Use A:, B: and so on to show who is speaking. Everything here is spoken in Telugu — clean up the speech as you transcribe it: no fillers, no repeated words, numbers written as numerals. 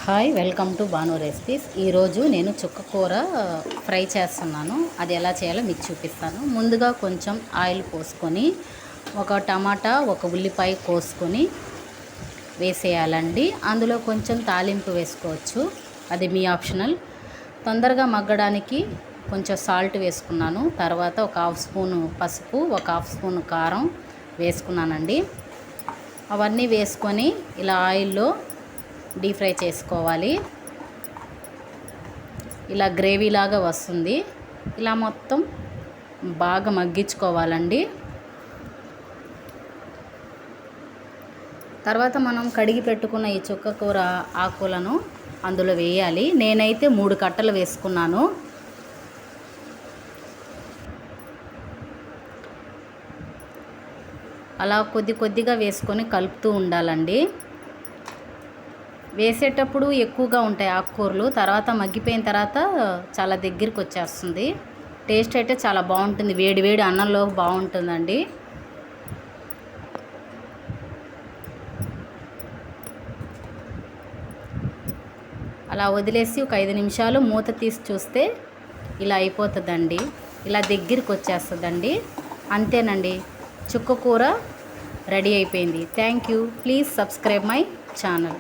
A: Hi, welcome to Banu recipes. ఈరోజు నేను చుక్క కూర ఫ్రై చేస్తున్నాను. అది ఎలా చేయాలో మీకు చూపిస్తాను. ముందుగా కొంచెం ఆయిల్ పోసుకొని ఒక టమాటా, ఒక ఉల్లిపాయ కోసుకొని వేసేయాలండి. అందులో కొంచెం తాలింపు వేసుకోవచ్చు, అది మీ ఆప్షనల్. తొందరగా మగ్గడానికి కొంచెం సాల్ట్ వేసుకున్నాను. తర్వాత ఒక హాఫ్ స్పూను పసుపు, ఒక హాఫ్ స్పూన్ కారం వేసుకున్నానండి. అవన్నీ వేసుకొని ఇలా ఆయిల్లో డీప్ ఫ్రై చేసుకోవాలి. ఇలా గ్రేవీ లాగా వస్తుంది. ఇలా మొత్తం బాగా మగ్గించుకోవాలండి. తర్వాత మనం కడిగి పెట్టుకున్న ఈ చుక్క కూర ఆకులను అందులో వేయాలి. నేనైతే 3 కట్టలు వేసుకున్నాను. అలా కొద్దిగా వేసుకొని కలుపుతూ ఉండాలండి. వేసేటప్పుడు ఎక్కువగా ఉంటాయి ఆకుకూరలు, తర్వాత మగ్గిపోయిన తర్వాత చాలా దగ్గరికి వచ్చేస్తుంది. టేస్ట్ అయితే చాలా బాగుంటుంది, వేడి వేడి అన్నంలో బాగుంటుందండి. అలా వదిలేసి ఒక 5 నిమిషాలు మూత తీసి చూస్తే ఇలా అయిపోతుందండి. ఇలా దగ్గరికి వచ్చేస్తుందండి. అంతేనండి, చుక్క కూర రెడీ అయిపోయింది. Thank you. Please subscribe my channel.